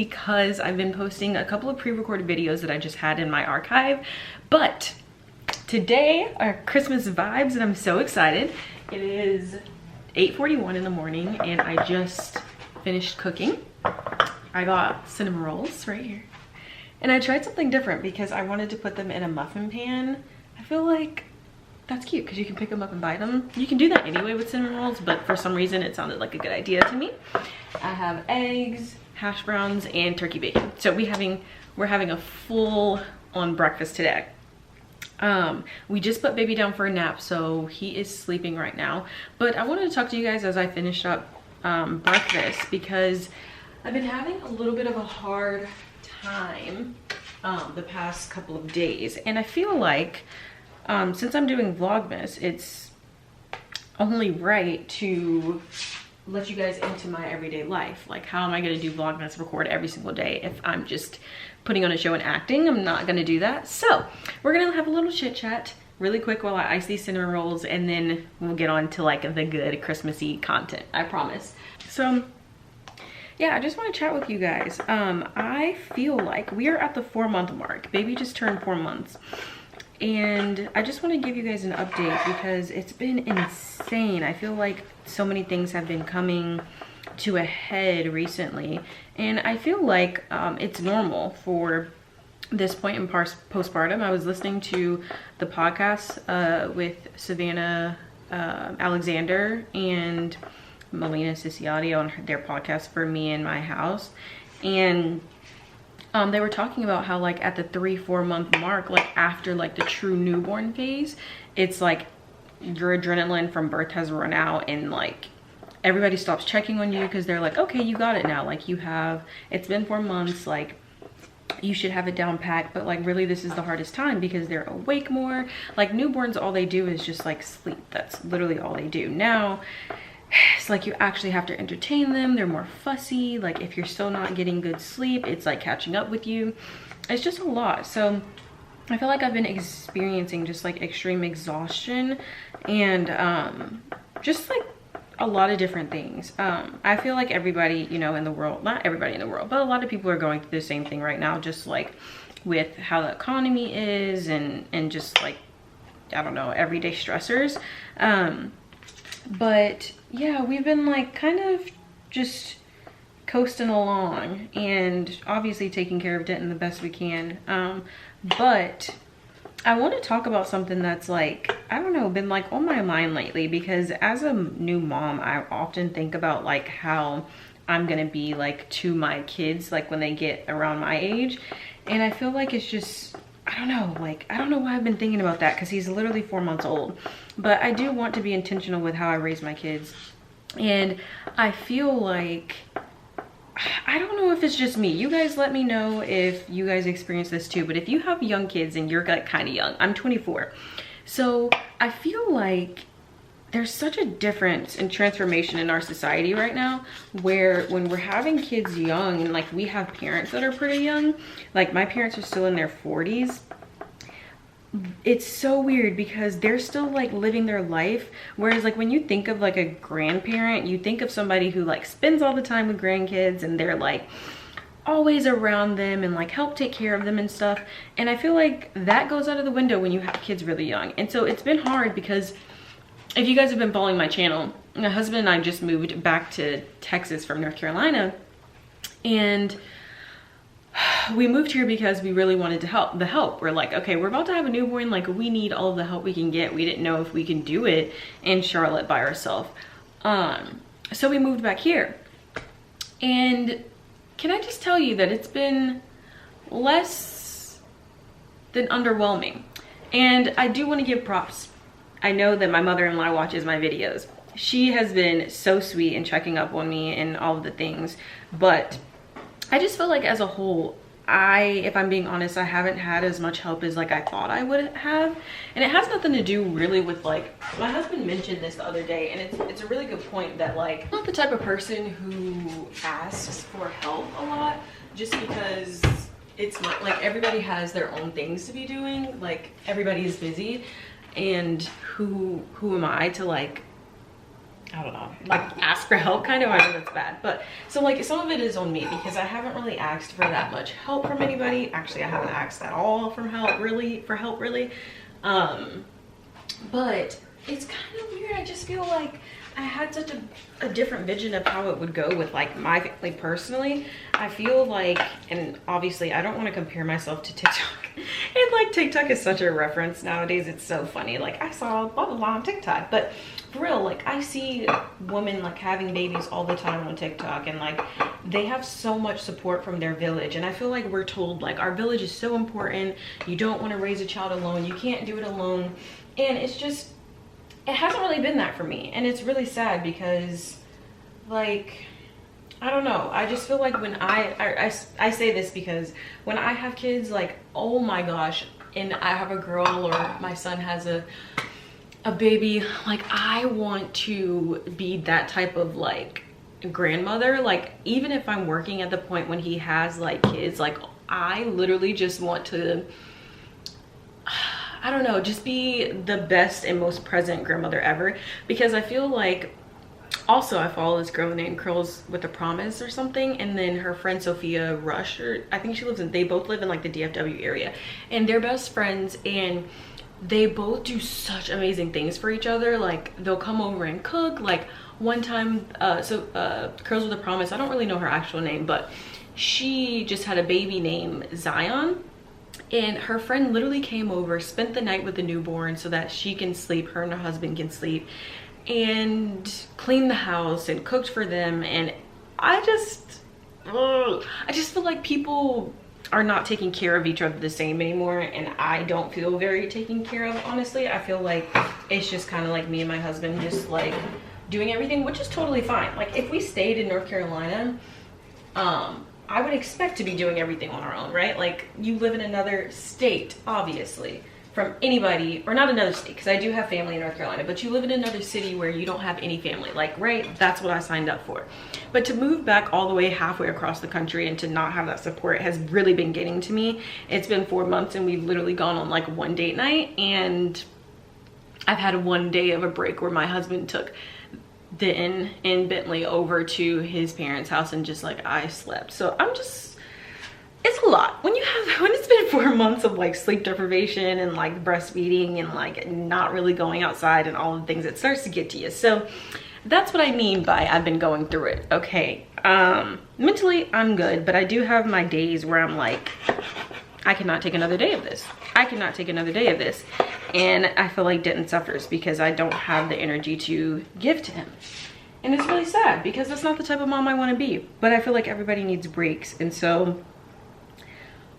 because I've been posting a couple of pre-recorded videos that I just had in my archive. But today are Christmas vibes and I'm so excited. It is 8:41 in the morning and I just finished cooking. I got cinnamon rolls right here. And I tried something different because I wanted to put them in a muffin pan. I feel like that's cute because you can pick them up and bite them. You can do that anyway with cinnamon rolls, but for some reason it sounded like a good idea to me. I have eggs, hash browns, and turkey bacon. So we're having a full on breakfast today. We just put baby down for a nap, so he is sleeping right now. But I wanted to talk to you guys as I finish up breakfast because I've been having a little bit of a hard time the past couple of days. And I feel like since I'm doing Vlogmas, it's only right to let you guys into my everyday life. Like, how am I going to do Vlogmas, record every single day if I'm just putting on a show and acting? I'm not going to do that. So we're going to have a little chit chat really quick while I ice these cinnamon rolls, and then we'll get on to like the good Christmassy content, I promise. So yeah, I just want to chat with you guys. I feel like we are at the 4-month mark. Baby just turned 4 months. And I just want to give you guys an update because it's been insane. I feel like so many things have been coming to a head recently. And I feel like it's normal for this point in postpartum. I was listening to the podcast with Savannah Alexander and Melina Ciciotti on their podcast For Me and My House. And they were talking about how like at the 3-4 month mark, like after like the true newborn phase, it's like your adrenaline from birth has run out and like everybody stops checking on you because they're like, okay, you got it now. Like it's been 4 months, like you should have it down pat. But like really this is the hardest time because they're awake more. Like newborns, all they do is just like sleep. That's literally all they do. Now it's like you actually have to entertain them. They're more fussy. Like if you're still not getting good sleep, it's like catching up with you. It's just a lot. So I feel like I've been experiencing just like extreme exhaustion and just like a lot of different things. I feel like everybody, you know, in the world, not everybody in the world, but a lot of people are going through the same thing right now, just like with how the economy is and just like, I don't know, everyday stressors. But yeah, we've been like kind of just coasting along and obviously taking care of Denton the best we can. But I want to talk about something that's like, I don't know, been like on my mind lately, because as a new mom, I often think about like how I'm gonna be like to my kids, like when they get around my age. And I feel like it's just, I don't know, like, I don't know why I've been thinking about that because he's literally 4 months old. But I do want to be intentional with how I raise my kids. And I feel like, I don't know if it's just me. You guys let me know if you guys experience this too. But if you have young kids and you're like kind of young, I'm 24. So I feel like there's such a difference and transformation in our society right now, where when we're having kids young and like we have parents that are pretty young, like my parents are still in their 40s. It's so weird because they're still like living their life, whereas like when you think of like a grandparent, you think of somebody who like spends all the time with grandkids and they're like always around them and like help take care of them and stuff. And I feel like that goes out of the window when you have kids really young. And so it's been hard because if you guys have been following my channel, my husband and I just moved back to Texas from North Carolina, and we moved here because we really wanted to help. We're like, okay, we're about to have a newborn, like we need all of the help we can get. We didn't know if we can do it in Charlotte by ourselves. So we moved back here. And can I just tell you that it's been less than underwhelming. And I do want to give props. I know that my mother-in-law watches my videos. She has been so sweet in checking up on me and all of the things, but I just feel like as a whole, if I'm being honest, I haven't had as much help as like I thought I would have. And it has nothing to do really with like, my husband mentioned this the other day, and it's a really good point that like, I'm not the type of person who asks for help a lot just because it's not like everybody has their own things to be doing. Like everybody is busy, and who am I to like I don't know, like ask for help kind of. I know that's bad, but so like some of it is on me because I haven't really asked for that much help from anybody. Actually, I haven't asked at all for help really. But it's kind of weird. I just feel like I had such a different vision of how it would go with like my family personally. I feel like, and obviously I don't want to compare myself to TikTok. And like TikTok is such a reference nowadays. It's so funny. Like I saw blah blah blah on TikTok, but for real, like I see women like having babies all the time on TikTok, and like they have so much support from their village. And I feel like we're told like our village is so important. You don't want to raise a child alone. You can't do it alone. And it's just, it hasn't really been that for me. And it's really sad because like, I don't know. I just feel like when I say this because when I have kids, like, oh my gosh, and I have a girl or my son has a baby, like I want to be that type of like grandmother. Like even if I'm working at the point when he has like kids, like I literally just want to, I don't know, just be the best and most present grandmother ever. Because I feel like, also I follow this girl named Curls with a Promise or something, and then her friend Sophia Rush, or I think she lives in, they both live in like the DFW area, and they're best friends, and they both do such amazing things for each other. Like they'll come over and cook. Like one time, Curls with a Promise, I don't really know her actual name, but she just had a baby named Zion. And her friend literally came over, spent the night with the newborn so that she can sleep, her and her husband can sleep, and cleaned the house and cooked for them. And I just feel like people are not taking care of each other the same anymore, and I don't feel very taken care of, honestly. I feel like it's just kind of like me and my husband just like doing everything, which is totally fine. Like if we stayed in North Carolina, I would expect to be doing everything on our own, right? Like you live in another state, obviously, from anybody, or not another state, because I do have family in North Carolina, but you live in another city where you don't have any family, like, right? That's what I signed up for. But to move back all the way halfway across the country and to not have that support has really been getting to me. It's been 4 months and we've literally gone on like one date night, and I've had one day of a break where my husband took the in Bentley over to his parents' house and just like I slept. So I'm just, it's a lot when it's been 4 months of like sleep deprivation and like breastfeeding and like not really going outside and all the things. It starts to get to you. So that's what I mean by I've been going through it. Okay, mentally I'm good, but I do have my days where I'm like, I cannot take another day of this. I cannot take another day of this. And I feel like Denton suffers because I don't have the energy to give to him. And it's really sad because that's not the type of mom I want to be. But I feel like everybody needs breaks. And so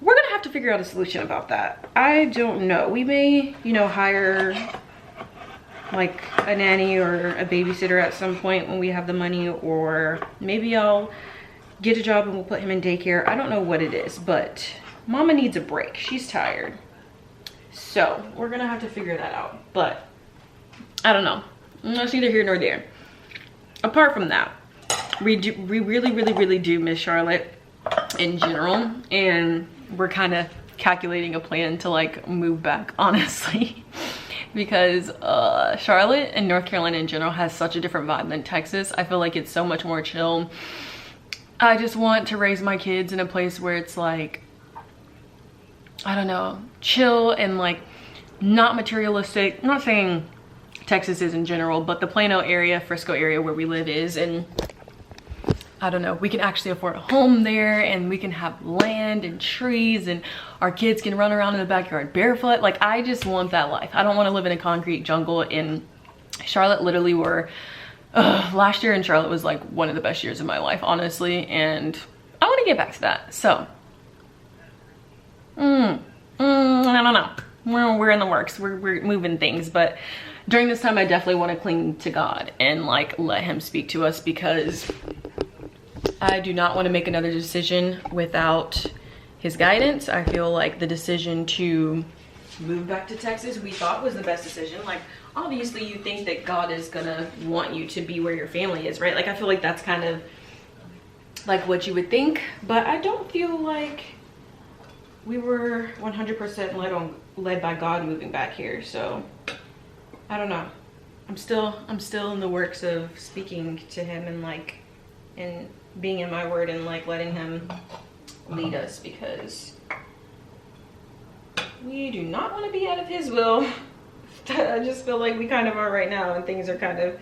we're going to have to figure out a solution about that. I don't know. We may, you know, hire like a nanny or a babysitter at some point when we have the money, or maybe I'll get a job and we'll put him in daycare. I don't know what it is, but Mama needs a break. She's tired. So we're gonna have to figure that out. But I don't know. That's neither here nor there. Apart from that, we really do miss Charlotte in general, and we're kind of calculating a plan to like move back, honestly. Because Charlotte and North Carolina in general has such a different vibe than Texas. I feel like it's so much more chill. I just want to raise my kids in a place where it's like, I don't know, chill and like not materialistic. I'm not saying Texas is in general, but the Plano area, Frisco area where we live is, and I don't know, we can actually afford a home there, and we can have land and trees, and our kids can run around in the backyard barefoot. Like I just want that life. I don't want to live in a concrete jungle. In Charlotte, literally last year in Charlotte was like one of the best years of my life, honestly, and I want to get back to that. So I don't know. We're in the works. We're moving things, but during this time I definitely want to cling to God and like let him speak to us, because I do not want to make another decision without his guidance. I feel like the decision to move back to Texas we thought was the best decision. Like obviously you think that God is gonna want you to be where your family is, right? Like I feel like that's kind of like what you would think, but I don't feel like we were 100% led by God moving back here. So I don't know. I'm still in the works of speaking to him and like, and being in my word and like letting him lead us, because we do not want to be out of his will. I just feel like we kind of are right now, and things are kind of,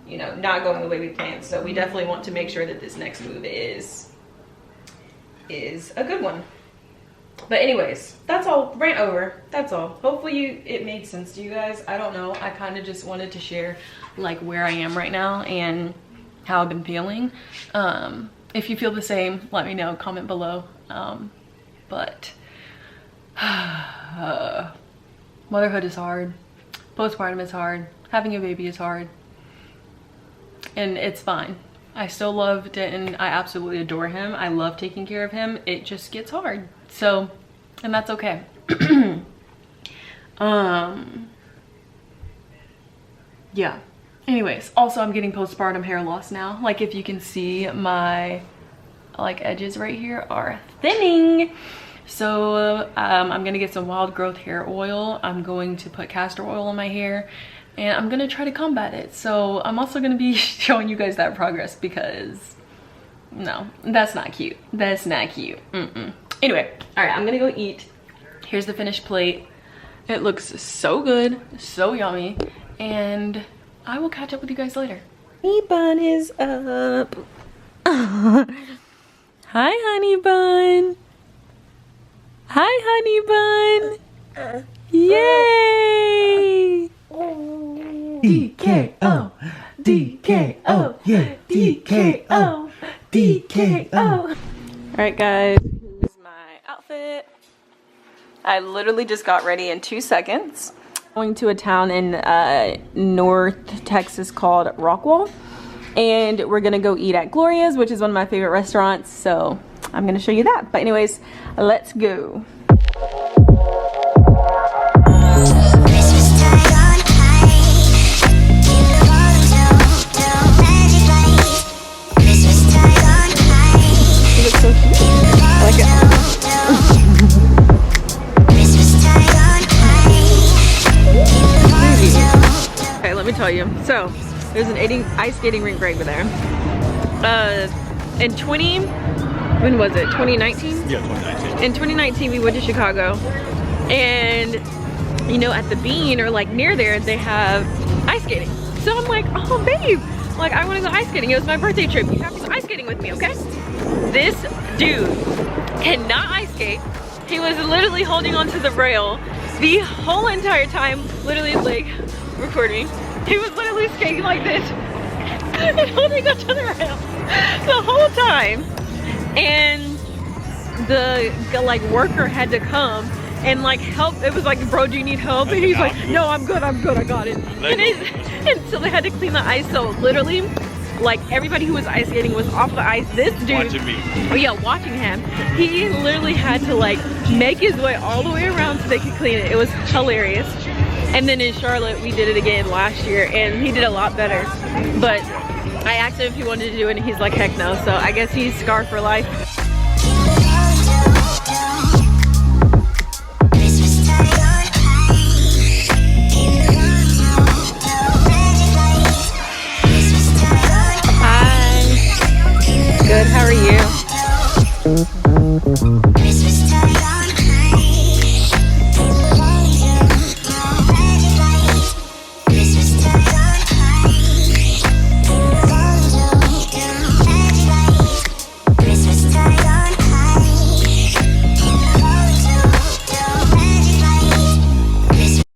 you know, not going the way we planned. So we definitely want to make sure that this next move is a good one. But anyways, that's all. Rant over. That's all. Hopefully it made sense to you guys. I don't know. I kind of just wanted to share like where I am right now and how I've been feeling. If you feel the same, let me know. Comment below. But motherhood is hard. Postpartum is hard. Having a baby is hard. And it's fine. I still love Denton. I absolutely adore him. I love taking care of him. It just gets hard. So, and that's okay. Yeah. Anyways, also I'm getting postpartum hair loss now. Like if you can see, my like edges right here are thinning. So I'm gonna get some wild growth hair oil. I'm going to put castor oil on my hair, and I'm gonna try to combat it. So I'm also gonna be showing you guys that progress, because no, that's not cute. That's not cute. Anyway, all right, I'm gonna go eat. Here's the finished plate. It looks so good, so yummy, and I will catch up with you guys later. Honey bun is up. Hi, honey bun. Hi, honey bun. Yay! DKO, DKO, yeah, DKO, DKO. All right, guys, here's my outfit. I literally just got ready in 2 seconds. Going to a town in North Texas called Rockwall, and we're gonna go eat at Gloria's, which is one of my favorite restaurants. So I'm gonna show you that. But anyways, let's go. Okay, let me tell you. So there's an ice skating rink right over there. When was it? 2019? Yeah, 2019. In 2019, we went to Chicago, and you know, at the Bean or like near there, they have ice skating. So I'm like, oh babe, like I want to go ice skating. It was my birthday trip. You have to go ice skating with me, okay? This dude cannot ice skate. He was literally holding onto the rail the whole entire time, literally like recording. He was literally skating like this and holding onto the rail the whole time. And the like worker had to come and like help. It was like, bro, do you need help? And he's like, no, I'm good, I got it. And so they had to clean the ice. So literally, like everybody who was ice skating was off the ice. This dude, Watching me. Oh yeah, watching him. He literally had to like make his way all the way around so they could clean it. It was hilarious. And then in Charlotte, we did it again last year, and he did a lot better. But I asked him if he wanted to do it, and he's like, heck no. So I guess he's scarred for life.